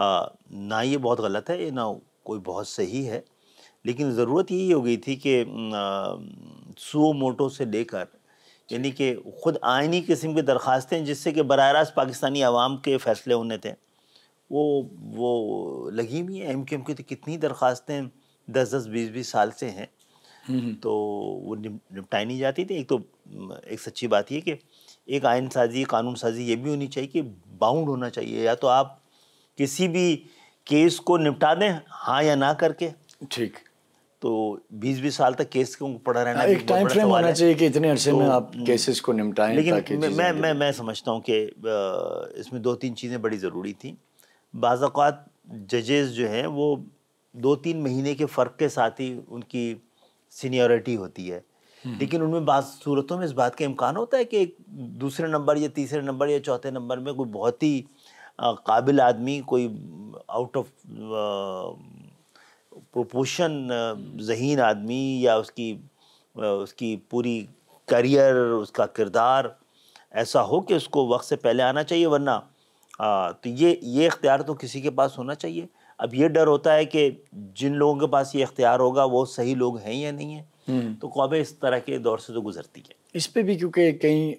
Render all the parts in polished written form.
نہ یہ بہت غلط ہے نہ کوئی بہت صحیح ہے، لیکن ضرورت یہی ہو گئی تھی کہ سو موٹو سے لے کر یعنی کہ خود آئینی قسم کی درخواستیں جس سے کہ براہ راست پاکستانی عوام کے فیصلے ہونے تھے وہ لگی ہوئی ہیں۔ ایم کیو ایم کی تو کتنی درخواستیں 10-10 20-20 سال سے ہیں، تو وہ نپٹائی نہیں جاتی تھی۔ ایک تو ایک سچی بات یہ کہ ایک آئین سازی قانون سازی یہ بھی ہونی چاہیے کہ باؤنڈ ہونا چاہیے، یا تو آپ کسی بھی کیس کو نپٹا دیں ہاں یا نہ کر کے، ٹھیک، تو 20-20 سال تک کیس کو پڑا رہنا ایک ٹائم فریم ہونا چاہیے کہ اتنے عرصے میں آپ کیسز کو نمٹائیں۔ لیکن میں سمجھتا ہوں کہ اس میں 2-3 چیزیں بڑی ضروری تھیں۔ بعض اوقات ججز جو ہیں وہ 2-3 مہینے کے فرق کے ساتھ ہی ان کی سینیورٹی ہوتی ہے، لیکن ان میں بعض صورتوں میں اس بات کا امکان ہوتا ہے کہ ایک دوسرے نمبر یا تیسرے نمبر یا چوتھے نمبر میں کوئی بہت ہی قابل آدمی، کوئی آؤٹ آف پروپورشن ذہین آدمی، یا اس کی پوری کیریئر، اس کا کردار ایسا ہو کہ اس کو وقت سے پہلے آنا چاہیے، ورنہ تو یہ اختیار تو کسی کے پاس ہونا چاہیے۔ اب یہ ڈر ہوتا ہے کہ جن لوگوں کے پاس یہ اختیار ہوگا وہ صحیح لوگ ہیں یا نہیں ہیں، تو قومیں اس طرح کے دور سے تو گزرتی ہیں۔ اس پہ بھی کیونکہ کئی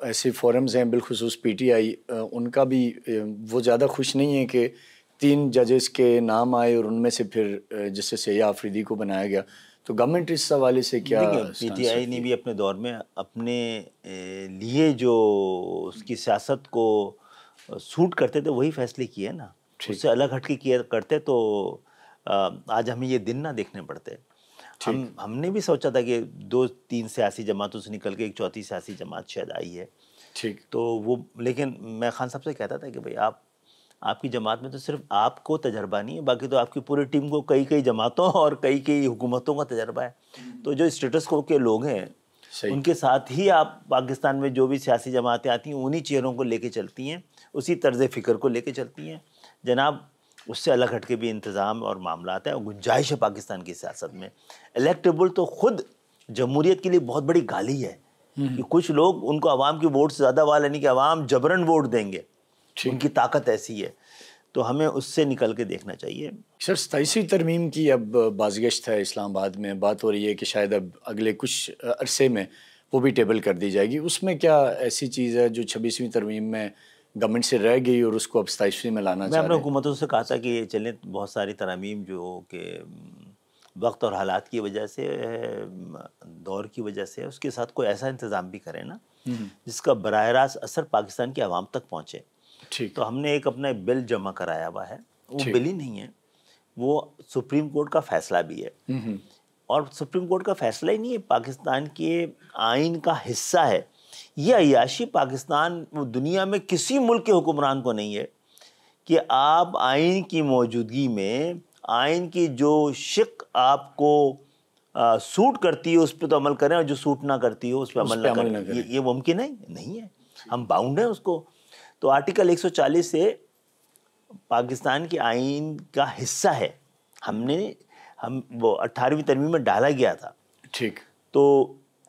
ایسے فورمز ہیں، بالخصوص پی ٹی آئی، ان کا بھی وہ زیادہ خوش نہیں ہے کہ 3 ججز کے نام آئے اور ان میں سے پھر جسے سیاح آفریدی کو بنایا گیا، تو گورنمنٹ اس حوالے سے کیا؟ پی ٹی آئی نے بھی اپنے دور میں اپنے لیے جو اس کی سیاست کو سوٹ کرتے تھے وہی فیصلے کیے نا، اس سے الگ ہٹ کے کیا کرتے تو آج ہمیں یہ دن نہ دیکھنے پڑتے۔ ہم نے بھی سوچا تھا کہ 2-3 سیاسی جماعتوں سے نکل کے ایک چوتھی سیاسی جماعت شاید آئی ہے، ٹھیک، تو وہ، لیکن میں خان صاحب سے کہتا تھا کہ بھئی آپ کی جماعت میں تو صرف آپ کو تجربہ نہیں ہے، باقی تو آپ کی پوری ٹیم کو کئی جماعتوں اور کئی حکومتوں کا تجربہ ہے، تو جو اسٹیٹس کو کے لوگ ہیں ان کے ساتھ ہی آپ پاکستان میں جو بھی سیاسی جماعتیں آتی ہیں انہی چہروں کو لے کے چلتی ہیں، اسی طرز فکر کو لے کے چلتی ہیں جناب۔ اس سے الگ ہٹ کے بھی انتظام اور معاملات ہیں، گنجائش ہے پاکستان کی سیاست میں۔ الیکٹیبل تو خود جمہوریت کے لیے بہت بڑی گالی ہے کہ کچھ لوگ ان کو عوام کی ووٹ سے زیادہ والا نہیں کہ عوام جبرن ووٹ دیں گے، ان کی طاقت ایسی ہے، تو ہمیں اس سے نکل کے دیکھنا چاہیے۔ سر 27ویں ترمیم کی اب بازگشت ہے اسلام آباد میں، بات ہو رہی ہے کہ شاید اب اگلے کچھ عرصے میں وہ بھی ٹیبل کر دی جائے گی، اس میں کیا ایسی چیز ہے جو 26ویں ترمیم میں گورنمنٹ سے رہ گئی اور اس کو اب 27ویں میں لانا چاہ رہے ہیں؟ میں اپنے حکومتوں سے کہا تھا کہ چلیں بہت ساری ترامیم جو کہ وقت اور حالات کی وجہ سے، دور کی وجہ سے، اس کے ساتھ کوئی ایسا انتظام بھی کریں نا جس کا براہ راست اثر پاکستان کے عوام تک پہنچے۔ ٹھیک، تو ہم نے ایک اپنا بل جمع کرایا ہوا ہے، وہ بل ہی نہیں ہے، وہ سپریم کورٹ کا فیصلہ بھی ہے، اور سپریم کورٹ کا فیصلہ ہی نہیں ہے، پاکستان کے آئین کا حصہ ہے۔ یہ عیاشی پاکستان دنیا میں کسی ملک کے حکمران کو نہیں ہے کہ آپ آئین کی موجودگی میں آئین کی جو شق آپ کو سوٹ کرتی ہو اس پہ تو عمل کریں، اور جو سوٹ نہ کرتی ہو اس پہ عمل نہ کریں۔ یہ ممکن نہیں ہے، ہم باؤنڈ ہیں اس کو۔ تو آرٹیکل 140 سے پاکستان کے آئین کا حصہ ہے، ہم وہ 18ویں ترمیم میں ڈالا گیا تھا، ٹھیک، تو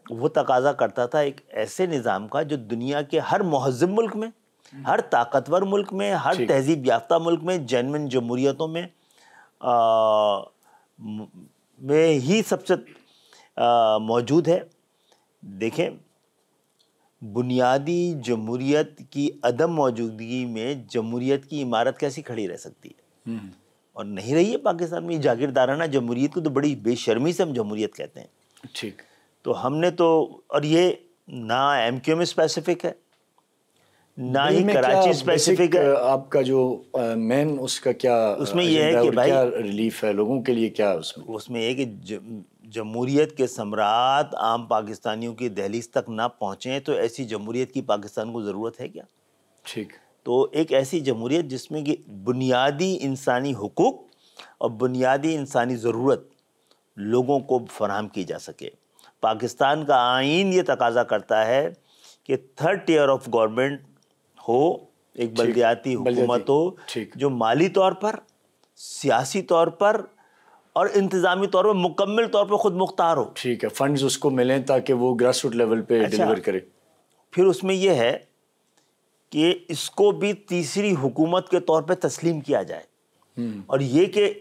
وہ تقاضا کرتا تھا ایک ایسے نظام کا جو دنیا کے ہر مہذب ملک میں، ہر طاقتور ملک میں، ہر تہذیب یافتہ ملک میں، جینوئن جمہوریتوں میں ہی سب سے موجود ہے۔ دیکھیں، بنیادی جمہوریت کی عدم موجودگی میں جمہوریت کی عمارت کیسی کھڑی رہ سکتی ہے؟ اور نہیں رہی ہے پاکستان میں۔ جاگیردارانہ جمہوریت کو تو بڑی بے شرمی سے ہم جمہوریت کہتے ہیں۔ ٹھیک، تو ہم نے تو، اور یہ نہ ایم کیو میں اسپیسیفک ہے، نہ ہی کراچی اسپیسیفک ہے۔ آپ کا جو مین اس کا کیا اس میں یہ ہے کہ بھائی کیا ریلیف ہے لوگوں کے لیے؟ کیا اس میں یہ کہ جمہوریت کے ثمرات عام پاکستانیوں کی دہلیز تک نہ پہنچیں، تو ایسی جمہوریت کی پاکستان کو ضرورت ہے کیا؟ ٹھیک، تو ایک ایسی جمہوریت جس میں کہ بنیادی انسانی حقوق اور بنیادی انسانی ضرورت لوگوں کو فراہم کی جا سکے۔ پاکستان کا آئین یہ تقاضا کرتا ہے کہ 3rd tier آف گورنمنٹ ہو، ایک بلدیاتی حکومت ہو جو مالی طور پر، سیاسی طور پر اور انتظامی طور پر مکمل طور پر خود مختار ہو۔ ٹھیک ہے، فنڈز اس کو ملیں تاکہ وہ گراس روٹ لیول پہ ڈیلیور کرے۔ پھر اس میں یہ ہے کہ اس کو بھی تیسری حکومت کے طور پہ تسلیم کیا جائے، اور یہ کہ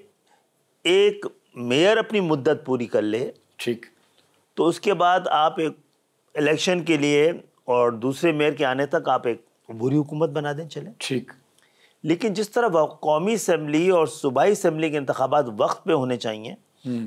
ایک میئر اپنی مدت پوری کر لے، ٹھیک، تو اس کے بعد آپ ایک الیکشن کے لیے اور دوسرے میئر کے آنے تک آپ ایک عبوری حکومت بنا دیں، چلیں ٹھیک. لیکن جس طرح قومی اسمبلی اور صوبائی اسمبلی کے انتخابات وقت پہ ہونے چاہیے،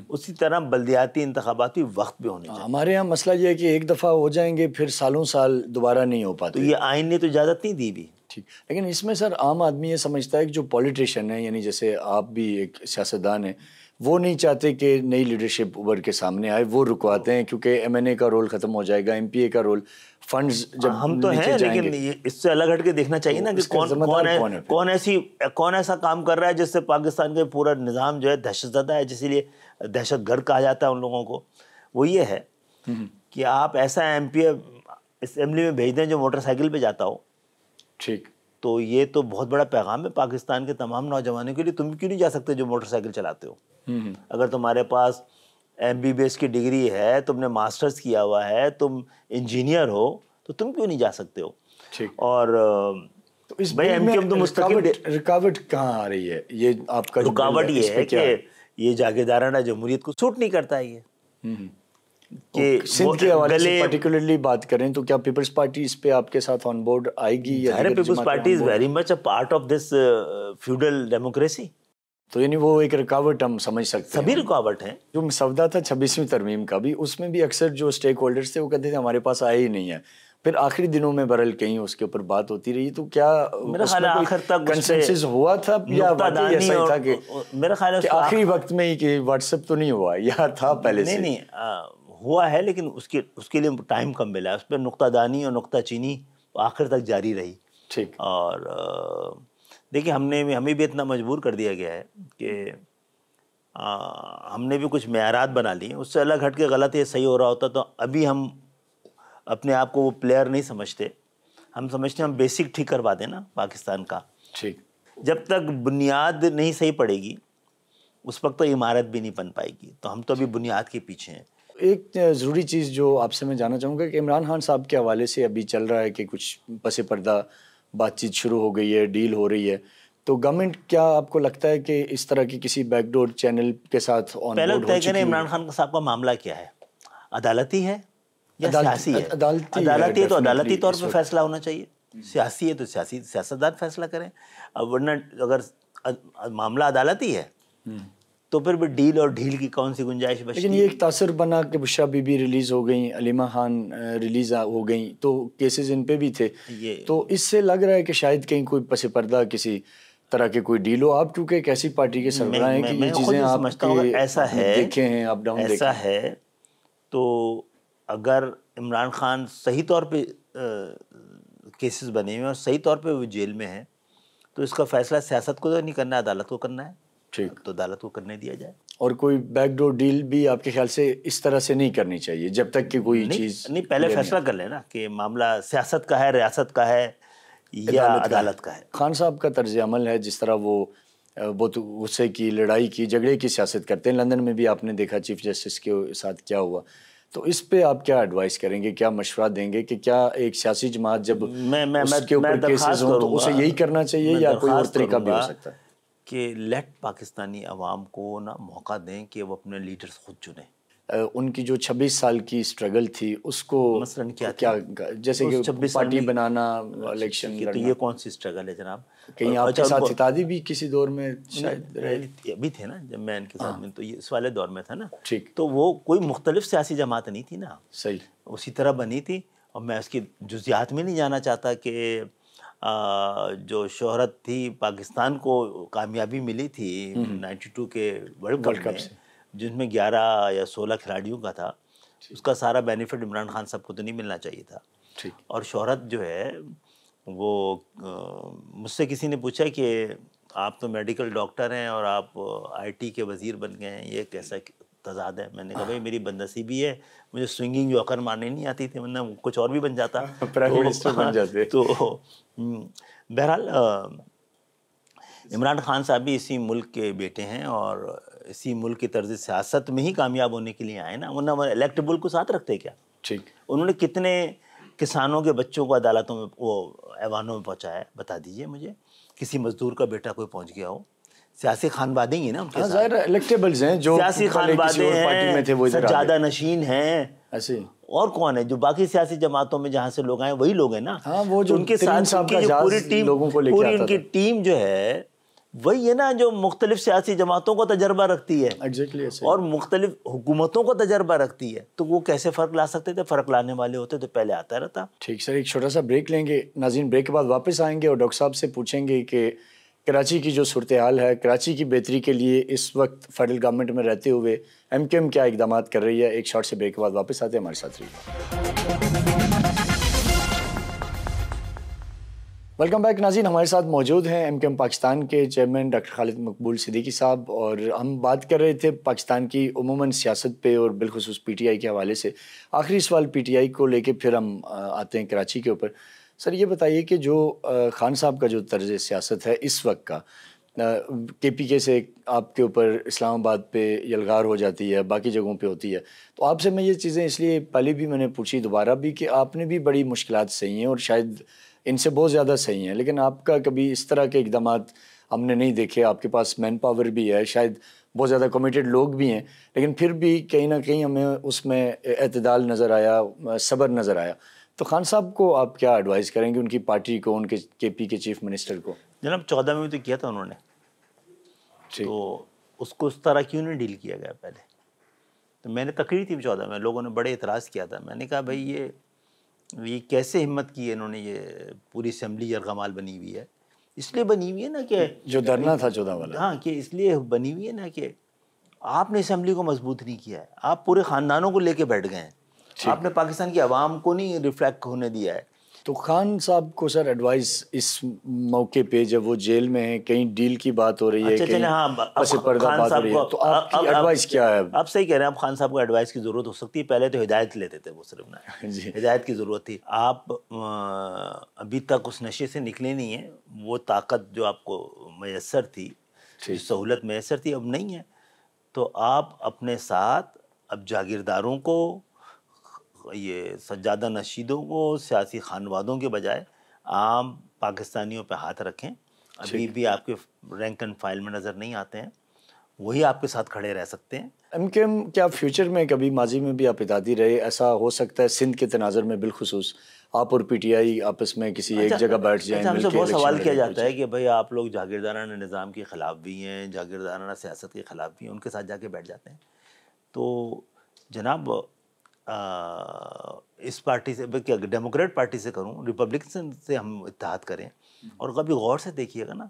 اسی طرح بلدیاتی انتخابات بھی وقت پہ ہونے چاہیے. ہمارے یہاں مسئلہ یہ ہے کہ ایک دفعہ ہو جائیں گے پھر سالوں سال دوبارہ نہیں ہو پاتے. تو یہ آئین نے تو اجازت نہیں دی بھی. ٹھیک، لیکن اس میں سر عام آدمی یہ سمجھتا ہے کہ جو پولیٹیشین ہے، یعنی جیسے آپ بھی ایک سیاستدان ہیں، وہ نہیں چاہتے کہ نئی لیڈرشپ ابھر کے سامنے آئے، وہ رکواتے ہیں کیونکہ ایم این اے کا رول ختم ہو جائے گا، ایم پی اے کا رول، فنڈز جب ہم تو ہیں، لیکن اس سے الگ ہٹ کے دیکھنا چاہیے نا کہ کون ایسا کام کر رہا ہے جس سے پاکستان کا پورا نظام جو ہے دہشت زدہ ہے، جس لیے دہشت گرد کہا جاتا ہے ان لوگوں کو. وہ یہ ہے کہ آپ ایسا ایم پی اسمبلی میں بھیج دیں جو موٹر سائیکل پہ جاتا ہو. ٹھیک، تو یہ تو بہت بڑا پیغام ہے پاکستان کے تمام نوجوانوں کے لیے. تم کیوں نہیں جا سکتے جو موٹر سائیکل چلاتے ہو؟ اگر تمہارے پاس ایم بی بی ایس کی ڈگری ہے، تم نے ماسٹرز کیا ہوا ہے، تم انجینئر ہو، تو تم کیوں نہیں جا سکتے ہو؟ اور بھائی ایم کیو ایم تو مستقل رکاوٹ کہاں آ رہی ہے؟ یہ آپ کا رکاوٹ یہ ہے کہ یہ جاگیردارانہ جمہوریت کو سوٹ نہیں کرتا ہے. یہ کہ سندھ کے حوالے سے پرٹیکولرلی بات کریں تو کیا پیپلز پارٹی اس پہ آپ کے ساتھ آن بورڈ آئے گی؟ Peoples Party is very much a part of this feudal democracy. تو یعنی وہ ایک رکاوٹ ہم سمجھ سکتے ہیں. سبھی رکاوٹ ہیں. جو مسودہ تھا 26ویں ترمیم کا بھی، اس میں بھی اکثر جو اسٹیک ہولڈرز تھے وہ کہتے تھے ہمارے پاس آئے ہی نہیں ہے. پھر آخری دنوں میں برل کہیں اس کے اوپر بات ہوتی رہی. تو کیا میرا خیال ہے آخر تک کنسنسس ہوا تھا یا واقعی ایسا ہی تھا کہ میرا خیال ہے آخری وقت میں ہی کہ واٹس ایپ تو نہیں ہوا یا تھا پہلے سے؟ نہیں ہوا ہے، لیکن اس کے لیے ٹائم کم ملا. اس پہ نقطہ دانی اور نقطہ چینی آخر تک جاری رہی. ٹھیک. اور دیکھیں ہمیں بھی اتنا مجبور کر دیا گیا ہے کہ ہم نے بھی کچھ معیارات بنا لی ہیں. اس سے الگ ہٹ کے غلط یہ صحیح ہو رہا ہوتا تو ابھی ہم اپنے آپ کو وہ پلیئر نہیں سمجھتے. ہم سمجھتے ہیں ہم بیسک ٹھیک کروا دیں نا پاکستان کا. ٹھیک. جب تک بنیاد نہیں صحیح پڑے گی اس وقت تو عمارت بھی نہیں بن پائے گی. تو ہم تو ابھی بنیاد کے پیچھے ہیں. ایک ضروری چیز جو آپ سے میں جاننا چاہوں گا کہ عمران خان صاحب کے حوالے سے ابھی چل رہا ہے کہ کچھ پس پردہ بات چیت شروع ہو گئی ہے، ڈیل ہو رہی ہے. تو گورنمنٹ کیا آپ کو لگتا ہے کہ اس طرح کی کسی بیک ڈور چینل کے ساتھ آن بورڈ ہو چکی ہے؟ پہلے طے کریں عمران خان صاحب کا معاملہ کیا ہے، عدالتی ہے یا سیاسی ہے؟ عدالتی ہے تو عدالتی طور پہ فیصلہ ہونا چاہیے. سیاسی ہے تو سیاستدان فیصلہ کریں. اب ورنہ اگر معاملہ عدالتی ہے تو پھر بھی ڈیل اور ڈھیل کی کون سی گنجائش بچتی؟ لیکن یہ ایک تاثر بنا کہ بشرا بی بی ریلیز ہو گئیں، علیمہ خان ریلیز ہو گئیں، تو کیسز ان پہ بھی تھے. تو اس سے لگ رہا ہے کہ شاید کہیں کوئی پس پردہ کسی طرح کے کوئی ڈیل ہو. آپ کیونکہ ایک ایسی پارٹی کے سربراہ ہیں کہ یہ چیزیں آپ دیکھے ہیں، آپ ڈاؤن دیکھے. ایسا ہے تو اگر عمران خان صحیح طور پہ کیسز بنے ہوئے اور صحیح طور پہ وہ جیل میں ہیں تو اس کا فیصلہ سیاست کو تو نہیں کرنا ہے، عدالت کو کرنا ہے. ٹھیک. تو عدالت کو کرنے دیا جائے. اور کوئی بیک ڈور ڈیل بھی آپ کے خیال سے اس طرح سے نہیں کرنی چاہیے جب تک کہ کوئی چیز نہیں. پہلے فیصلہ کر لینا کہ معاملہ سیاست کا ہے، ریاست کا ہے یا عدالت کا ہے. خان صاحب کا طرز عمل ہے جس طرح وہ بہت غصے کی، لڑائی کی، جھگڑے کی سیاست کرتے ہیں. لندن میں بھی آپ نے دیکھا چیف جسٹس کے ساتھ کیا ہوا. تو اس پہ آپ کیا ایڈوائز کریں گے، کیا مشورہ دیں گے کہ کیا ایک سیاسی جماعت جب اس کے اوپر کیسز ہوں تو اسے یہی کرنا چاہیے یا کوئی اور طریقہ بھی ہو سکتا ہے؟ کہ لیٹ پاکستانی عوام کو نا موقع دیں کہ وہ اپنے لیڈرز خود چنیں. ان کی جو 26 سال کی اسٹرگل تھی اس کو مثلاً کیا جیسے کہ پارٹی بنانا، الیکشن لڑنا، تو یہ کون سی اسٹرگل ہے جناب؟ کہیں آپ کے ساتھ اتحادی بھی کسی دور میں شاید ابھی تھے نا جب میں ان کے ساتھ میں، تو یہ اس والے دور میں تھا نا. ٹھیک. تو وہ کوئی مختلف سیاسی جماعت نہیں تھی نا. صحیح. اسی طرح بنی تھی. اور میں اس کی جزیات میں نہیں جانا چاہتا کہ جو شہرت تھی پاکستان کو کامیابی ملی تھی 92 کے ورلڈ کپ میں، جن میں 11 یا 16 کھلاڑیوں کا تھا، اس کا سارا بینیفٹ عمران خان صاحب کو تو نہیں ملنا چاہیے تھا. اور شہرت جو ہے وہ مجھ سے کسی نے پوچھا کہ آپ تو میڈیکل ڈاکٹر ہیں اور آپ آئی ٹی کے وزیر بن گئے ہیں، یہ کیسا تضاد ہے؟ میں نے کہا بھائی میری بدنصیبی ہے، مجھے سوئنگنگ جوکر مارنے نہیں آتی تھی، ورنہ کچھ اور بھی بن جاتا، پرائم منسٹر بن جاتے. تو بہرحال عمران خان صاحب بھی اسی ملک کے بیٹے ہیں اور اسی ملک کی طرز سیاست میں ہی کامیاب ہونے کے لیے آئے نا، ورنہ الیکٹیبل کو ساتھ رکھتے کیا؟ ٹھیک. انہوں نے کتنے کسانوں کے بچوں کو عدالتوں میں وہ ایوانوں میں پہنچایا ہے؟ بتا دیجئے مجھے. کسی مزدور کا بیٹا کوئی پہنچ گیا ہو. سیاسی خانوادے ہیں نا ان کے ساتھ, ظاہر الیکٹیبلز ہیں جو سیاسی خانوادے ہیں, سجادہ نشین ہیں, ایسے اور کون ہے جو باقی سیاسی جماعتوں میں جہاں سے لوگ آئے وہی لوگ ہیں نا. ہاں وہ جو ان کے ساتھ ان کی جو پوری ٹیم, پوری ان کی ٹیم جو ہے وہی ہے نا جو مختلف سیاسی جماعتوں کو تجربہ رکھتی ہے اور مختلف حکومتوں کو تجربہ رکتی ہے. تو وہ کیسے فرق لا سکتے تھے؟ فرق لانے والے ہوتے تو پہلے آتا رہتا. ٹھیک سر, ایک چھوٹا سا بریک لیں گے ناظرین. بریک کے بعد واپس آئیں گے اور ڈاکٹر صاحب سے پوچھیں گے کہ کراچی کی جو صورتحال ہے, کراچی کی بہتری کے لیے اس وقت فیڈرل گورنمنٹ میں رہتے ہوئے ایم کیو ایم کیا اقدامات کر رہی ہے. ایک شارٹ سے بریک کے بعد واپس آتے ہیں, ہمارے ساتھ رہیے. ویلکم بیک ناظرین. ہمارے ساتھ موجود ہیں ایم کیو ایم پاکستان کے چیئرمین ڈاکٹر خالد مقبول صدیقی صاحب, اور ہم بات کر رہے تھے پاکستان کی عموماً سیاست پہ اور بالخصوص پی ٹی آئی کے حوالے سے. آخری سوال پی ٹی آئی کو لے کے پھر ہم آتے ہیں کراچی کے اوپر. سر یہ بتائیے کہ جو خان صاحب کا جو طرز سیاست ہے اس وقت کا, کے پی کے سے آپ کے اوپر اسلام آباد پہ یلغار ہو جاتی ہے, باقی جگہوں پہ ہوتی ہے, تو آپ سے میں یہ چیزیں اس لیے پہلے بھی میں نے پوچھی, دوبارہ بھی, کہ آپ نے بھی بڑی مشکلات سہی ہیں اور شاید ان سے بہت زیادہ صحیح ہیں, لیکن آپ کا کبھی اس طرح کے اقدامات ہم نے نہیں دیکھے. آپ کے پاس مین پاور بھی ہے, شاید بہت زیادہ کمیٹڈ لوگ بھی ہیں, لیکن پھر بھی کہیں نہ کہیں ہمیں اس میں اعتدال نظر آیا, صبر نظر آیا. تو خان صاحب کو آپ کیا ایڈوائز کریں گے, ان کی پارٹی کو, ان کے کے پی کے چیف منسٹر کو؟ جناب 14 میں تو کیا تھا انہوں نے, تو اس کو اس طرح کیوں نہیں ڈیل کیا گیا پہلے؟ تو میں نے تقریر تھی 14 میں, لوگوں نے بڑے اعتراض کیا تھا. میں نے کہا بھائی یہ کیسے ہمت کی ہے انہوں نے, یہ پوری اسمبلی یرغمال بنی ہوئی ہے. اس لیے بنی ہوئی ہے نا کہ جو دھرنا تھا 14 والا, ہاں, کہ اس لیے بنی ہوئی ہے نا کہ آپ نے اسمبلی کو مضبوط نہیں کیا ہے, آپ پورے خاندانوں کو لے کے بیٹھ گئے ہیں, آپ نے پاکستان کی عوام کو نہیں ریفلیکٹ ہونے دیا ہے. تو خان صاحب کو سر ایڈوائز اس موقع پہ جب وہ جیل میں ہیں, کہیں ڈیل کی بات ہو رہی ہے, کہیں پس پردہ بات ہو رہی ہے, تو آپ کی ایڈوائز کیا ہے؟ آپ صحیح کہہ رہے ہیں, آپ خان صاحب کو ایڈوائز کی ضرورت ہو سکتی ہے. پہلے تو ہدایت لیتے تھے وہ, صرف نا ہدایت کی ضرورت تھی. آپ ابھی تک اس نشے سے نکلے نہیں ہیں. وہ طاقت جو آپ کو میسر تھی, سہولت میسر تھی, اب نہیں ہے. تو آپ اپنے ساتھ اب جاگیرداروں کو, یہ سجادہ نشیدوں کو, سیاسی خانوادوں کے بجائے عام پاکستانیوں پہ ہاتھ رکھیں. ابھی بھی آپ کے رینک اینڈ فائل میں نظر نہیں آتے ہیں, وہی آپ کے ساتھ کھڑے رہ سکتے ہیں. ایم کیو ایم کیا فیوچر میں, کبھی ماضی میں بھی آپ اتحادی رہے, ایسا ہو سکتا ہے سندھ کے تناظر میں بالخصوص آپ اور پی ٹی آئی آپس میں کسی ایک جگہ بیٹھ جائیں؟ ہم سے بہت سوال کیا جاتا ہے کہ بھائی آپ لوگ جاگیردارانہ نظام کے خلاف بھی ہیں, جاگیردارانہ سیاست کے خلاف بھی ہیں, ان کے ساتھ جا کے بیٹھ جاتے ہیں. تو جناب اس پارٹی سے, ڈیموکریٹ پارٹی سے کروں, ریپبلکن سے ہم اتحاد کریں, اور کبھی غور سے دیکھیے گا نا,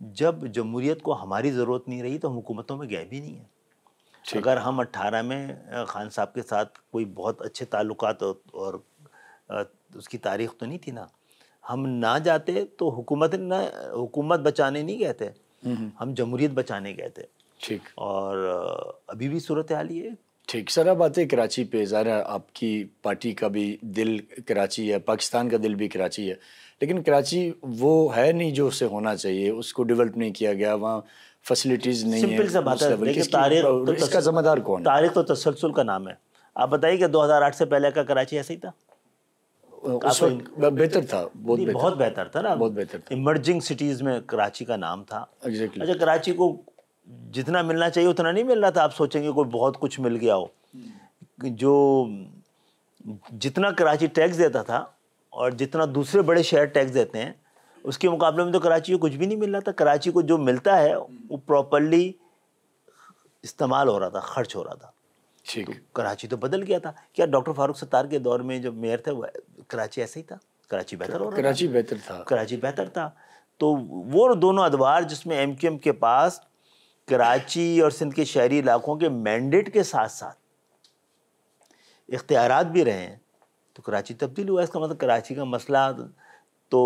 جب جمہوریت کو ہماری ضرورت نہیں رہی تو ہم حکومتوں میں گئے بھی نہیں ہیں. اگر ہم 18 میں خان صاحب کے ساتھ کوئی بہت اچھے تعلقات اور اس کی تاریخ تو نہیں تھی نا, ہم نہ جاتے تو حکومت بچانے نہیں گئے تھے, ہم جمہوریت بچانے گئے تھے. ٹھیک, اور ابھی بھی صورتحال یہ ہے. ٹھیک سر, اب آتے کراچی پہ. ظاہر آپ کی پارٹی کا بھی دل کراچی ہے, پاکستان کا دل بھی کراچی ہے, لیکن کراچی وہ ہے نہیں جو اسے ہونا چاہیے, اس کو ڈیولپ نہیں کیا گیا, وہاں فیسلٹیز نہیں ہیں. سمپل سا بات ہے, دیکھیں تاریخ, اس کا ذمہ دار کون ہے؟ تاریخ تو تسلسل کا نام ہے. آپ بتائیے کہ 2008 سے پہلے کا کراچی ایسا ہی تھا؟ اس وقت بہتر تھا, بہت بہتر تھا نا, بہت بہتر تھا. ایمرجنگ سٹیز میں کراچی کا نام تھا. ایگزیکٹلی. اچھا, کراچی کو جتنا ملنا چاہیے اتنا نہیں مل رہا تھا. آپ سوچیں گے کوئی بہت کچھ مل گیا ہو. جو جتنا کراچی ٹیکس دیتا تھا اور جتنا دوسرے بڑے شہر ٹیکس دیتے ہیں, اس کے مقابلے میں تو کراچی کو کچھ بھی نہیں مل رہا تھا. کراچی کو جو ملتا ہے وہ پراپرلی استعمال ہو رہا تھا, خرچ ہو رہا تھا. ٹھیک, کراچی تو بدل گیا تھا. کیا ڈاکٹر فاروق ستار کے دور میں جو میئر تھے کراچی ایسا ہی تھا؟ کراچی بہتر ہو رہا تھا. کراچی بہتر تھا, کراچی بہتر تھا. تو وہ دونوں ادوار جس میں ایم کیو ایم کے پاس کراچی اور سندھ کے شہری علاقوں کے مینڈیٹ کے ساتھ ساتھ اختیارات بھی رہے ہیں, تو کراچی تبدیل ہوا. اس کا مطلب کراچی کا مسئلہ تو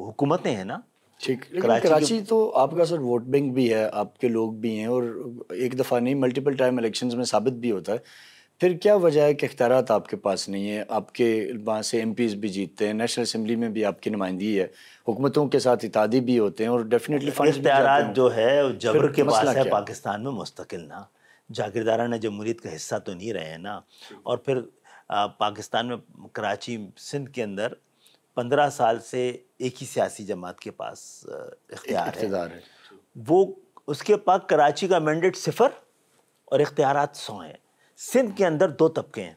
حکومتیں ہیں نا. ٹھیک, لیکن کراچی تو آپ کا سر ووٹ بینک بھی ہے, آپ کے لوگ بھی ہیں, اور ایک دفعہ نہیں ملٹیپل ٹائم الیکشنز میں ثابت بھی ہوتا ہے. پھر کیا وجہ ہے کہ اختیارات آپ کے پاس نہیں ہیں؟ آپ کے وہاں سے ایم پیز بھی جیتتے ہیں, نیشنل اسمبلی میں بھی آپ کی نمائندگی ہے, حکومتوں کے ساتھ اتحادی بھی ہوتے ہیں, اور ڈیفینیٹلی فنڈز بھی جاتے ہیں. اختیارات جو ہے جبر کے پاس ہے پاکستان میں مستقل نا, جاگیردارانہ جمہوریت کا حصہ تو نہیں رہے ہیں نا. اور پھر پاکستان میں کراچی سندھ کے اندر 15 سال سے ایک ہی سیاسی جماعت کے پاس اقتدار ہے. وہ اس کے پاس کراچی کا مینڈیٹ 0 اور اختیارات 100 ہیں. سندھ کے اندر 2 طبقے ہیں.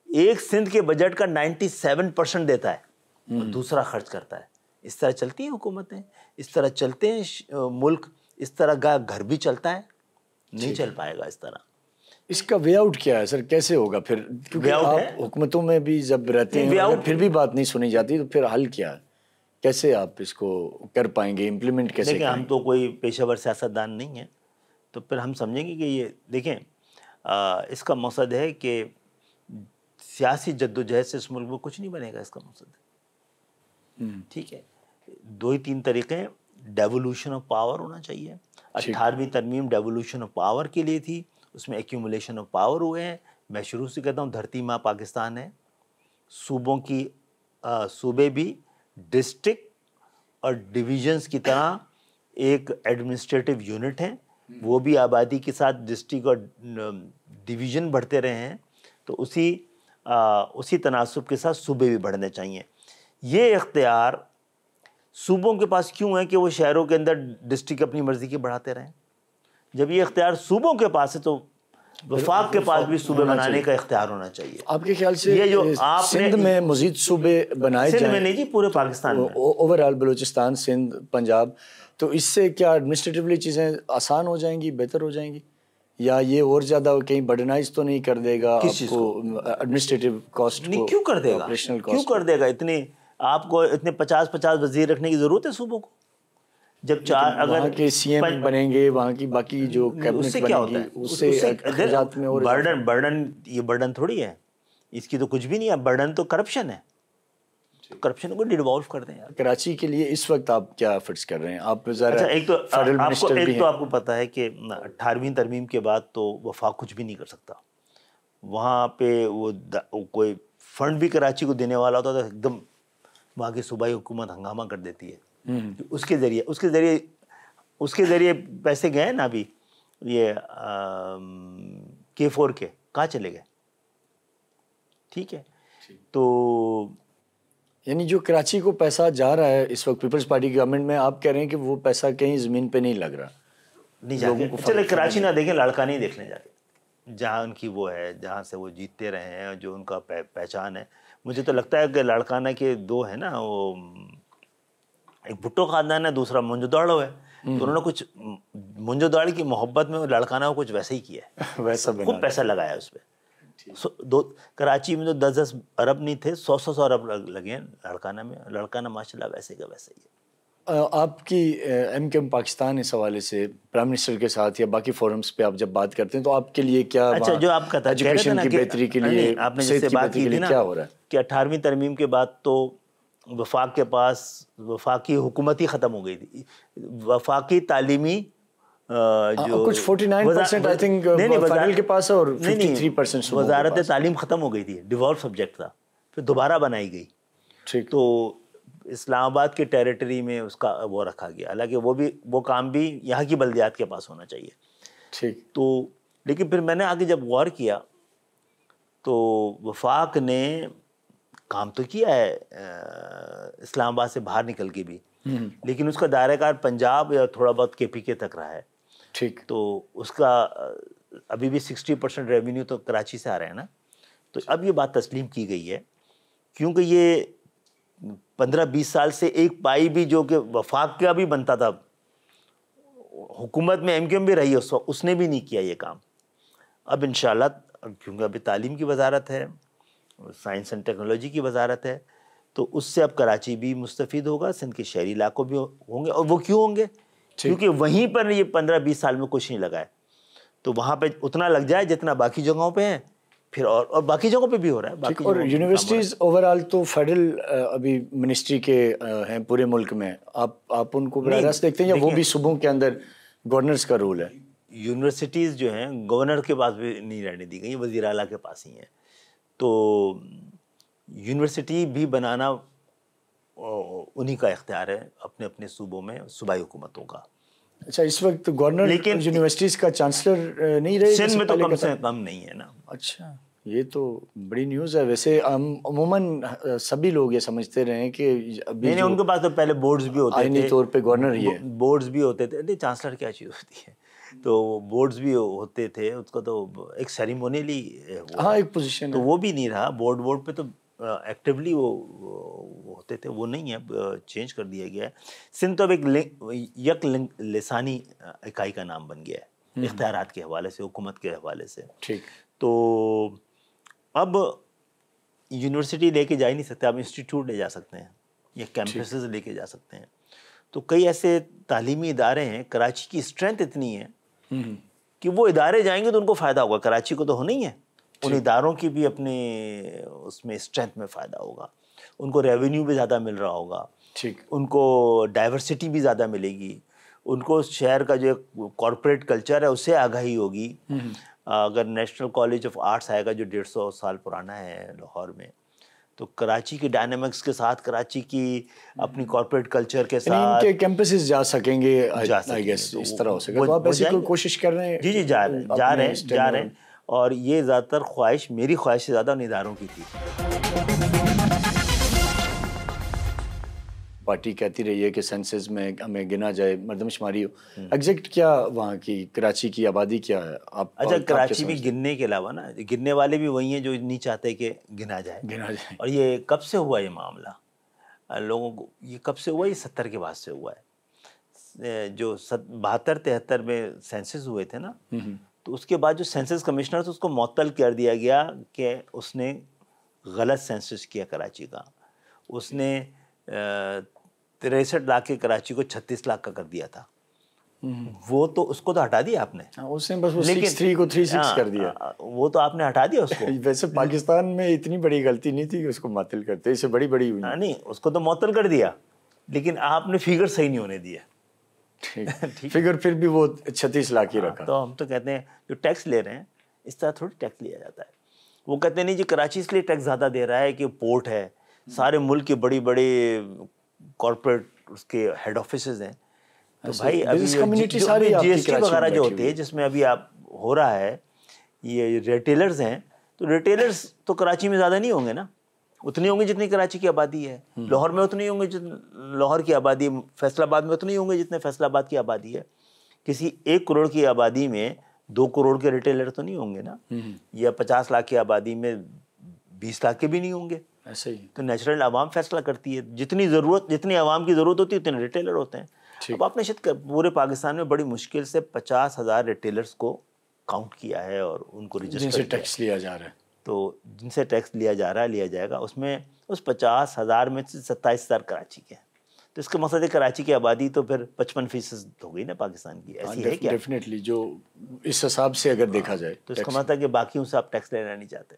ایک سندھ کے بجٹ کا 97% دیتا ہے اور دوسرا خرچ کرتا ہے. اس طرح چلتی ہیں حکومتیں, اس طرح چلتے ہیں ملک, اس طرح گھر بھی چلتا ہے. نہیں چل پائے گا اس طرح. اس کا وے آؤٹ کیا ہے سر, کیسے ہوگا پھر؟ کیونکہ آپ حکومتوں میں بھی جب رہتے ہیں پھر بھی بات نہیں سنی جاتی تو پھر حل کیا ہے؟ کیسے آپ اس کو کر پائیں گے, امپلیمنٹ کیسے کریں گے؟ ہم تو کوئی پیشہ ور سیاستدان نہیں ہیں, تو پھر ہم سمجھیں گے کہ یہ دیکھیں اس کا مقصد ہے کہ سیاسی جدوجہد سے اس ملک میں کچھ نہیں بنے گا. اس کا مقصد ہے ٹھیک ہے 2 ہی 3 طریقے ہیں. ڈیولوشن آف پاور ہونا چاہیے. 18ویں ترمیم ڈیولوشن آف پاور کے لیے تھی, اس میں ایکیومولیشن آف پاور ہوئے ہیں. میں شروع سے کہتا ہوں دھرتی ماں پاکستان ہے. صوبوں کی صوبے بھی ڈسٹرکٹ اور ڈویژنز کی طرح ایک ایڈمنسٹریٹو یونٹ ہیں, وہ بھی آبادی کے ساتھ ڈسٹرکٹ اور ڈویژن بڑھتے رہے ہیں, تو اسی تناسب کے ساتھ صوبے بھی بڑھنے چاہیے. یہ اختیار صوبوں کے پاس کیوں ہے کہ وہ شہروں کے اندر ڈسٹرکٹ اپنی مرضی کی بڑھاتے رہیں؟ جب یہ اختیار صوبوں کے پاس ہے تو وفاق کے پاس بھی صوبے بنانے کا اختیار ہونا چاہیے. آپ کے خیال سے یہ جو آپ سندھ میں مزید صوبے بنائے جائیں؟ سندھ میں نہیں جی, پورے پاکستان میں اوور آل بلوچستان, سندھ, پنجاب, تو اس سے کیا ایڈمنسٹریٹولی چیزیں آسان ہو جائیں گی, بہتر ہو جائیں گی, یا یہ اور زیادہ کہیں برڈنائز تو نہیں کر دے گا آپ کو ایڈمنسٹریٹو کاسٹ کو؟ کیوں کر دے گا, کیوں کر دے گا؟ آپ کو اتنے 50 وزیر رکھنے کی ضرورت ہے صوبوں کو؟ جب 4 اگر وہاں کے سی ایم بنیں گے, وہاں کی باقی جو کیبنٹ بنے گی, اس سے اخراجات میں اور برڈن, یہ برڈن تھوڑی ہے, اس کی تو کچھ بھی نہیں ہے. برڈن تو کرپشن ہے, کرپشن کو ڈیوالو کر دیں. کراچی کے لیے اس وقت آپ کیا ایفرٹس کر رہے ہیں؟ آپ ایک تو آپ کو پتہ ہے کہ 18ویں ترمیم کے بعد تو وفاق کچھ بھی نہیں کر سکتا. وہاں پہ وہ کوئی فنڈ بھی کراچی کو دینے والا ہوتا تو ایک دم وہاں کی صوبائی حکومت ہنگامہ کر دیتی ہے. اس کے ذریعے پیسے گئے نا, ابھی یہ K4 کے کہاں چلے گئے؟ ٹھیک ہے, تو یعنی جو کراچی کو پیسہ جا رہا ہے اس وقت پیپلز پارٹی کی گورنمنٹ میں, آپ کہہ رہے ہیں کہ وہ پیسہ کہیں زمین پہ نہیں لگ رہا, نہیں جا کے چلے کراچی نہ دیکھیں, لاڑکانہ دیکھنے جا کے, جہاں ان کی وہ ہے, جہاں سے وہ جیتتے رہے ہیں, جو ان کا پہچان ہے. مجھے تو لگتا ہے کہ لاڑکانہ کے 2 ہیں نا, وہ ایک بھٹو خاندان ہے, دوسرا منجو داڑو ہے, تو انہوں نے کچھ منجو داڑی کی محبت میں لاڑکانہ کو کچھ ویسا ہی کیا ہے, ویسا خوب پیسہ لگایا اس پہ. کراچی میں تو 10 ارب نہیں تھے, 100 ارب لگے ہیں لاڑکانہ میں. لاڑکانہ ماشاءاللہ ویسے کا ویسا ہی ہے. آپ کی ایم کیو ایم پاکستان اس حوالے سے پرائم منسٹر کے ساتھ یا باقی فورمز پہ آپ جب بات کرتے ہیں تو آپ کے لیے کیا, اچھا جو آپ کا ایجوکیشن کی بہتری کے لیے, آپ نے جس سے بات کی تھی نا کیا ہو رہا ہے کہ 18ویں ترمیم کے بعد تو وفاق کے پاس وفاقی حکومت ہی ختم ہو گئی تھی. وفاقی تعلیمی جو کچھ 49% آئی تھنک فیڈرل کے پاس اور 53% وزارت تعلیم ختم ہو گئی تھی, ڈیوالو سبجیکٹ تھا, پھر دوبارہ بنائی گئی. ٹھیک, تو اسلام آباد کے ٹیریٹری میں اس کا وہ رکھا گیا, حالانکہ وہ کام بھی یہاں کی بلدیات کے پاس ہونا چاہیے. ٹھیک, تو لیکن پھر میں نے آگے جب غور کیا تو وفاق نے کام تو کیا ہے اسلام آباد سے باہر نکل کے بھی, لیکن اس کا دائرہ کار پنجاب یا تھوڑا بہت KPK تک رہا ہے. ٹھیک, تو اس کا ابھی بھی 60% ریونیو تو کراچی سے آ رہے ہیں نا. تو اب یہ بات تسلیم کی گئی ہے, کیونکہ یہ 15-20 سال سے ایک پائی بھی جو کہ وفاق کا بھی بنتا تھا, حکومت میں ایم کیو ایم بھی رہی ہے اس وقت, اس نے بھی نہیں کیا یہ کام. اب انشاءاللہ کیونکہ ابھی تعلیم کی وزارت ہے, سائنس اینڈ ٹیکنالوجی کی وزارت ہے, تو اس سے اب کراچی بھی مستفید ہوگا, سندھ کے شہری علاقوں بھی ہوں گے. اور وہ کیوں ہوں گے؟ کیونکہ وہیں پر یہ 15-20 سال میں کچھ نہیں لگا ہے, تو وہاں پہ اتنا لگ جائے جتنا باقی جگہوں پہ ہیں, پھر اور باقی جگہوں پہ بھی ہو رہا ہے. اور یونیورسٹیز اوور آل تو فیڈرل ابھی منسٹری کے ہیں پورے ملک میں, آپ ان کو براہ راست دیکھتے ہیں یا وہ بھی صوبوں کے اندر گورنرز کا رول ہے؟ یونیورسٹیز جو ہیں گورنر کے پاس بھی نہیں رہنے دی گئی, وزیر اعلیٰ کے پاس ہی ہیں. تو یونیورسٹی بھی بنانا انہی کا اختیار ہے اپنے اپنے صوبوں میں, صوبائی حکومتوں کا. اچھا, اس وقت گورنر لیکن یونیورسٹیز کا چانسلر نہیں رہے؟ سندھ میں تو کم سے کم نہیں ہے نا. اچھا, یہ تو بڑی نیوز ہے. ویسے عموماً سبھی لوگ یہ سمجھتے رہے ہیں کہ ابھی نہیں ان کے پاس تو پہلے بورڈز بھی ہوتے تھے, آئینی طور پہ گورنر ہی ہے. بورڈز بھی ہوتے تھے. نہیں چانسلر کیا چیز ہوتی ہے, تو بورڈز بھی ہوتے تھے, اس کا تو ایک سیریمونیلی ہاں ایک پوزیشن تو وہ بھی نہیں رہا. بورڈ پہ تو ایکٹیولی وہ ہوتے تھے, وہ نہیں ہے, چینج کر دیا گیا ہے. سندھ تو اب ایک یک لسانی اکائی کا نام بن گیا ہے اختیارات کے حوالے سے, حکومت کے حوالے سے. ٹھیک. تو اب یونیورسٹی لے کے جا ہی نہیں سکتے, آپ انسٹیٹیوٹ لے جا سکتے ہیں یا کیمپسز لے کے جا سکتے ہیں. تو کئی ایسے تعلیمی ادارے ہیں, کراچی کی اسٹرینتھ اتنی ہے کہ وہ ادارے جائیں گے تو ان کو فائدہ ہوگا. کراچی کو تو ہونا ہی ہے, ان اداروں کی بھی اپنے اس میں اسٹرینتھ میں فائدہ ہوگا, ان کو ریونیو بھی زیادہ مل رہا ہوگا, ٹھیک, ان کو ڈائیورسٹی بھی زیادہ ملے گی, ان کو شہر کا جو کارپوریٹ کلچر ہے اس سے آگاہی ہوگی. اگر نیشنل کالج آف آرٹس آئے گا جو 150 سال پرانا ہے لاہور میں, تو کراچی کی ڈائنامکس کے ساتھ, کراچی کی اپنی کارپوریٹ کلچر کے ساتھ ان کے کیمپسز جا سکیں گے, آئی گیس اس طرح ہو سکے. تو آپ ایسی کوئی کوشش کر رہے ہیں؟ جی جا رہے ہیں. اور یہ زیادہ تر خواہش, میری خواہش سے زیادہ ان اداروں کی تھی. پارٹی کہتی رہی ہے کہ سینسز میں ہمیں گنا جائے, مردم شماری ہو. ایگزیکٹ کیا وہاں کی کراچی کی آبادی کیا ہے؟ اچھا کراچی میں گننے کے علاوہ نا, گننے والے بھی وہی ہیں جو نہیں چاہتے کہ گنا جائے. اور یہ کب سے ہوا یہ معاملہ لوگوں کو, یہ کب سے ہوا؟ یہ 70 کے بعد سے ہوا ہے. جو 72-73 میں سینسز ہوئے تھے نا, تو اس کے بعد جو سینسز کمشنر تھا اس کو معطل کر دیا گیا کہ اس نے غلط سینسس کیا کراچی کا. اس نے 63 لاکھ کے کراچی کو 36 لاکھ کا کر دیا تھا. وہ تو اس کو تو ہٹا دیا آپ نے, اس نے بس وہ 63 کو 36 کر دیا, وہ تو آپ نے ہٹا دیا اس کو. ویسے پاکستان میں اتنی بڑی غلطی نہیں تھی کہ اس کو معطل کرتے, اس سے بڑی نہیں, اس کو تو معطل کر دیا, لیکن آپ نے فگر صحیح نہیں ہونے دیا. فگر پھر بھی وہ 36 لاکھ ہی رکھا. تو ہم تو کہتے ہیں جو ٹیکس لے رہے ہیں اس طرح تھوڑی ٹیکس لیا جاتا ہے. وہ کہتے ہیں نہیں جی کراچی اس لیے ٹیکس زیادہ دے رہا ہے کہ پورٹ ہے, سارے ملک کے بڑی بڑی کارپوریٹ اس کے ہیڈ آفیسز ہیں. تو بھائی ابھی جی ایس ٹی وغیرہ جو ہوتی ہے جس میں ابھی آپ ہو رہا ہے, یہ ریٹیلرز ہیں, تو ریٹیلرز تو کراچی میں زیادہ نہیں ہوں گے نا, اتنی ہوں گے جتنی کراچی کی آبادی ہے. لاہور میں اتنی ہوں گے جتنی لاہور کی آبادی, فیصل آباد میں اتنی ہوں گے جتنے فیصل آباد کی آبادی ہے. کسی 1 کروڑ کی آبادی میں 2 کروڑ کے ریٹیلر تو نہیں ہوں گے نا, یا 50 لاکھ کی آبادی میں 20 لاکھ کے بھی نہیں ہوں گے. ایسے ہی تو نیچرل عوام فیصلہ کرتی ہے, جتنی عوام کی ضرورت ہوتی ہے اتنے ریٹیلر ہوتے ہیں. اب آپ نے شاید پورے پاکستان میں بڑی مشکل سے 50,000 ریٹیلرز کو کاؤنٹ کیا ہے اور ان کو رجسٹر جن سے ٹیکس لیا جا رہا ہے. تو جن سے ٹیکس لیا جا رہا ہے, لیا جائے گا, اس میں اس 50,000 میں سے 27,000 کراچی کے ہیں. تو اس کا مقصد ہے کراچی کی آبادی تو پھر 55% ہو گئی نا پاکستان کی, ایسی ہے کیا؟ ڈیفینیٹلی جو اس حساب سے اگر دیکھا جائے تو اس کا مطلب ہے کہ باقیوں سے آپ ٹیکس لینا نہیں چاہتے.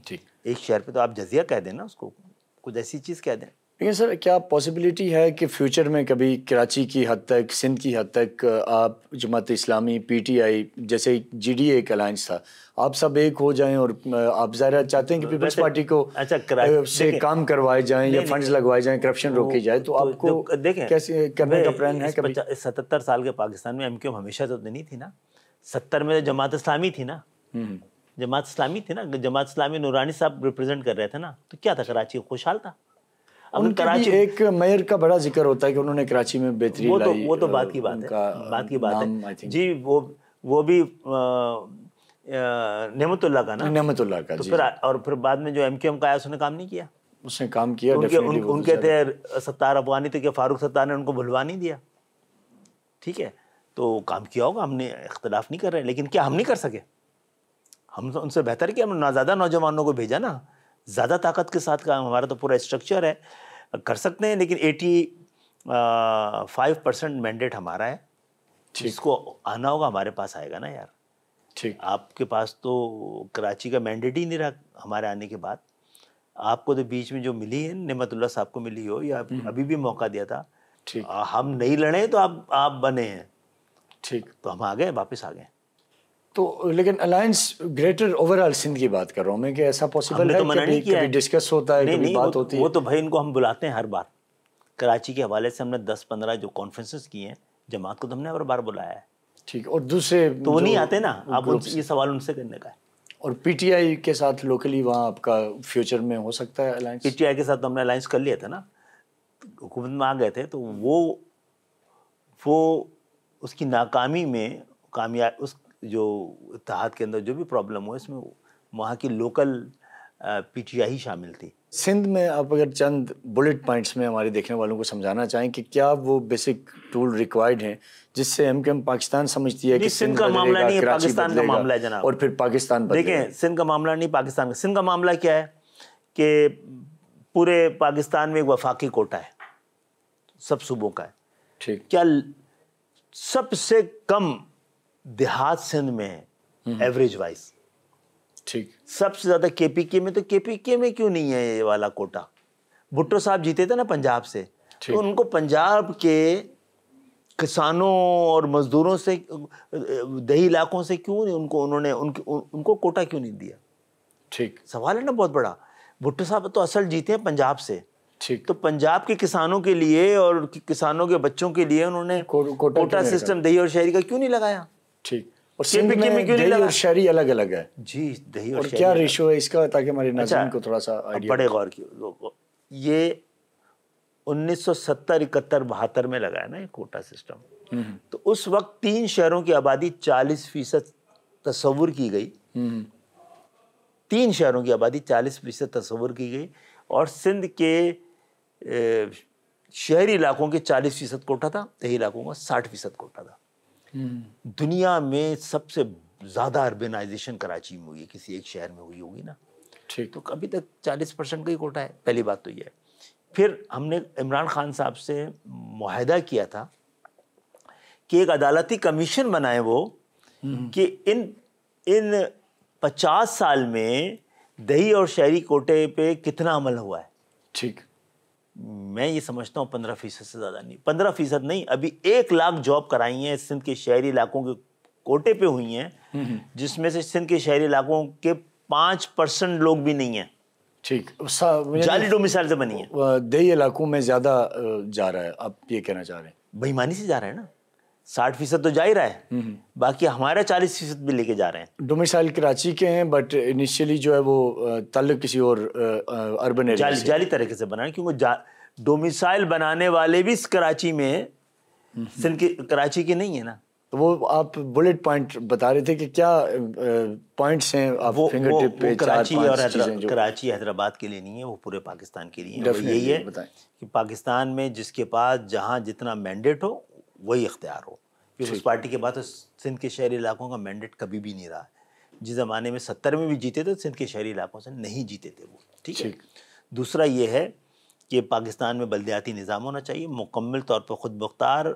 ٹھیک, ایک شہر پہ تو آپ جزیہ کہہ دیں نا, اس کو کچھ ایسی چیز کہہ دیں. لیکن سر کیا پاسبلٹی ہے کہ فیوچر میں کبھی کراچی کی حد تک, سندھ کی حد تک آپ Jamaat Islami, P T I, جیسے جی ڈی اے ایک الائنس تھا, آپ سب ایک ہو جائیں اور آپ ظاہر چاہتے ہیں کہ پیپلز پارٹی کو سے کام کروائے جائیں یا فنڈز لگوائے جائیں, کرپشن روکی جائے, تو آپ کو کیسے کرنے کا پلان ہے کبھی؟ 77 سال کے پاکستان میں ایم کیو ایم ہمیشہ تو نہیں تھی نا. 70 میں جماعت اسلامی تھی نا, جماعت اسلامی نورانی صاحب ریپرزینٹ کر رہے تھے نا, تو کیا تھا کراچی خوشحال تھا. ان کا بھی ایک میئر کا بڑا ذکر ہوتا ہے کہ انہوں نے کراچی میں بہتری لائی. وہ تو بات کی بات ہے جی. وہ بھی نعمت اللہ کا نا, نعمت اللہ کا جی. اور پھر بعد میں جو ایم کیو ایم کا آیا اس نے کام نہیں کیا. اس نے کام کیا, ان کے تھے ستار افغانی تھے کہ فاروق ستار نے ان کو بھلوا نہیں دیا. ٹھیک ہے, تو کام کیا ہوگا, ہم نے اختلاف نہیں کر رہے, لیکن کیا ہم نہیں کر سکے؟ ہم ان سے بہتر کہ ہم زیادہ نوجوانوں کو بھیجا نا, زیادہ طاقت کے ساتھ کام, ہمارا تو پورا اسٹرکچر ہے, کر سکتے ہیں. لیکن 85% مینڈیٹ ہمارا ہے, جس کو آنا ہوگا ہمارے پاس آئے گا نا یار. ٹھیک, آپ کے پاس تو کراچی کا مینڈیٹ ہی نہیں رہا ہمارے آنے کے بعد. آپ کو تو بیچ میں جو ملی ہے, نعمت اللہ صاحب کو ملی ہو یا ابھی بھی موقع دیا تھا, ہم نہیں لڑے تو آپ بنے ہیں. ٹھیک, تو ہم آ گئے, واپس آ گئے. تو لیکن alliance greater over all Sindh کی بات کر رہا ہوں میں, کہ ایسا پاسبل ہے کہ کبھی ڈسکس ہوتا ہے, کبھی بات ہوتی ہے؟ وہ تو بھائی ان کو ہم بلاتے ہیں ہر بار. کراچی کے حوالے سے ہم نے 10-15 جو کانفرنسز کی ہیں, جماعت کو تو ہم نے ہر بار بلایا ہے. ٹھیک, اور دوسرے تو وہ نہیں آتے نا. آپ یہ سوال ان سے کرنے کا ہے. اور پی ٹی آئی کے ساتھ لوکلی وہاں آپ کا فیوچر میں ہو سکتا ہے الائنس؟ پی ٹی آئی کے ساتھ ہم نے الائنس کر لیا تھا نا, حکومت میں آ گئے تھے, تو وہ اس کی ناکامی میں اس جو اتحاد کے اندر جو بھی پرابلم ہو, اس میں وہاں کی لوکل پی ٹی آئی شامل تھی. سندھ میں آپ اگر چند بلٹ پوائنٹس میں ہمارے دیکھنے والوں کو سمجھانا چاہیں کہ کیا وہ بیسک ٹول ریکوائرڈ ہیں جس سے ایم کیو ایم پاکستان سمجھتی ہے کہ سندھ کا معاملہ نہیں ہے, پاکستان کا معاملہ ہے جناب, اور پھر پاکستان بدلے گا. دیکھیں سندھ کا معاملہ نہیں, پاکستان کا. سندھ کا معاملہ کیا ہے کہ پورے پاکستان میں ایک وفاقی کوٹہ ہے, سب صوبوں کا ہے. ٹھیک. کیا سب سے کم دیہات سندھ میں ہے ایوریج وائز. ٹھیک. سب سے زیادہ کے پی کے میں, تو کے پی کے میں کیوں نہیں ہے یہ والا کوٹا؟ بھٹو صاحب جیتے تھے نا پنجاب سے, تو ان کو پنجاب کے کسانوں اور مزدوروں سے, دیہی علاقوں سے کیوں نہیں ان کو کوٹا کیوں نہیں دیا؟ ٹھیک. سوال ہے نا بہت بڑا. بھٹو صاحب تو اصل جیتے ہیں پنجاب سے, ٹھیک. تو پنجاب کے کسانوں کے لیے اور کسانوں کے بچوں کے لیے انہوں نے کوٹا سسٹم دیہی اور شہری کا کیوں نہیں لگایا؟ ٹھیک. اور سندھ میں دیہی اور شہری الگ الگ ہے. جی, دیہی اور کیا ریشو ہے اس کا, تاکہ ہمارے ناظرین کو تھوڑا سا آئیڈیا. بڑے غور کی, یہ 1970 71 72 میں لگا ہے نا یہ کوٹا سسٹم. تو اس وقت 3 شہروں کی آبادی 40% تصور کی گئی. 3 شہروں کی آبادی 40% تصور کی گئی, اور سندھ کے شہری علاقوں کے 40% کوٹا تھا, دیہی علاقوں کا 60% کوٹا تھا. دنیا میں سب سے زیادہ اربنائزیشن کراچی میں ہوئی ہے, کسی ایک شہر میں ہوئی ہوگی نا. ٹھیک. تو ابھی تک 40% کا ہی کوٹا ہے. پہلی بات تو یہ ہے. پھر ہم نے عمران خان صاحب سے معاہدہ کیا تھا کہ ایک عدالتی کمیشن بنائے وہ, کہ ان 50 سال میں دیہی اور شہری کوٹے پہ کتنا عمل ہوا ہے. ٹھیک. میں یہ سمجھتا ہوں 15% سے زیادہ نہیں. 15% نہیں, ابھی 1 لاکھ جاب کرائی ہیں سندھ کے شہری علاقوں کے کوٹے پہ ہوئی ہیں, جس میں سے سندھ کے شہری علاقوں کے 5% لوگ بھی نہیں ہیں. ٹھیک. جعلی ڈومیسائل سے بنی ہے. دیہی علاقوں میں زیادہ جا رہا ہے, آپ یہ کہنا چاہ رہے ہیں؟ بے ایمانی سے جا رہا ہے نا. 60% تو جا ہی رہا ہے, باقی ہمارا 40% بھی لے کے جا رہے ہیں. ڈومیسائل کراچی کے ہیں, بٹ انیشیلی جو ہے وہ تعلق کسی اور اربن ایریا سے. جعلی طریقے سے بنا ہے, کیونکہ ڈومیسائل بنانے والے بھی کراچی میں, سندھ کی کراچی کے نہیں ہے نا. تو وہ آپ بلٹ پوائنٹ بتا رہے تھے کہ کیا پوائنٹس ہیں آپ فنگر ٹپ پہ؟ کراچی حیدرآباد کے لیے نہیں ہے, وہ پورے پاکستان کے لیے ہے. وہ یہی ہے کہ پاکستان میں جس کے پاس جہاں جتنا مینڈیٹ ہو وہی اختیار ہو. پھر اس پارٹی کے بعد تو سندھ کے شہری علاقوں کا مینڈیٹ کبھی بھی نہیں رہا. جس زمانے میں 70 میں بھی جیتے تھے, سندھ کے شہری علاقوں سے نہیں جیتے تھے وہ. ٹھیک ہے. دوسرا یہ ہے کہ پاکستان میں بلدیاتی نظام ہونا چاہیے, مکمل طور پر خود مختار,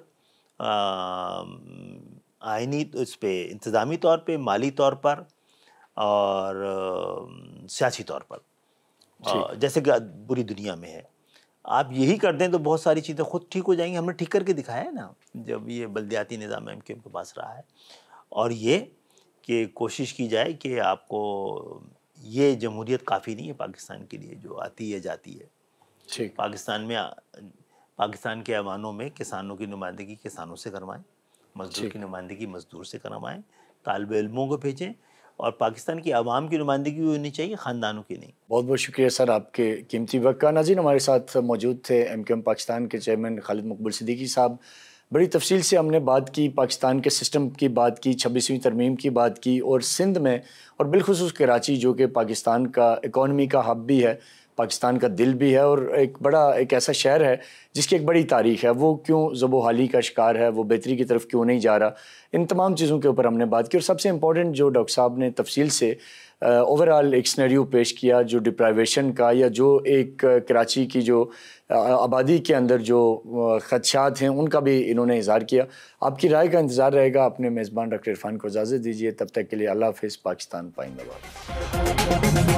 آئینی اس پہ, انتظامی طور پہ, مالی طور پر اور سیاسی طور پر, جیسے کہ پوری دنیا میں ہے. آپ یہی کر دیں تو بہت ساری چیزیں خود ٹھیک ہو جائیں گی. ہم نے ٹھیک کر کے دکھایا ہے نا جب یہ بلدیاتی نظام ایم کیو ایم کے پاس رہا ہے. اور یہ کہ کوشش کی جائے کہ آپ کو یہ جمہوریت کافی نہیں ہے پاکستان کے لیے, جو آتی ہے جاتی ہے. پاکستان میں, پاکستان کے ایوانوں میں کسانوں کی نمائندگی کسانوں سے کروائیں, مزدور کی نمائندگی مزدور سے کروائیں, طالب علموں کو بھیجیں, اور پاکستان کی عوام کی نمائندگی ہونی چاہیے, خاندانوں کی نہیں. بہت بہت شکریہ سر آپ کے قیمتی وقت کا. ناظرین, ہمارے ساتھ موجود تھے ایم کیو ایم پاکستان کے چیئرمین خالد مقبول صدیقی صاحب. بڑی تفصیل سے ہم نے بات کی, پاکستان کے سسٹم کی بات کی, 26ویں ترمیم کی بات کی, اور سندھ میں اور بالخصوص کراچی جو کہ پاکستان کا اکانومی کا ہب بھی ہے, پاکستان کا دل بھی ہے, اور ایک ایسا شہر ہے جس کی ایک بڑی تاریخ ہے, وہ کیوں زب و حالی کا شکار ہے, وہ بہتری کی طرف کیوں نہیں جا رہا. ان تمام چیزوں کے اوپر ہم نے بات کی. اور سب سے امپورٹنٹ جو ڈاکٹر صاحب نے تفصیل سے اوورآل ایک سینیریو پیش کیا, جو ڈپرائیویشن کا, یا جو ایک کراچی کی جو آبادی کے اندر جو خدشات ہیں ان کا بھی انہوں نے اظہار کیا. آپ کی رائے کا انتظار رہے گا. اپنے میزبان ڈاکٹر عرفان کو اجازت دیجیے, تب تک کے لیے اللہ حافظ. پاکستان پائندہ باد.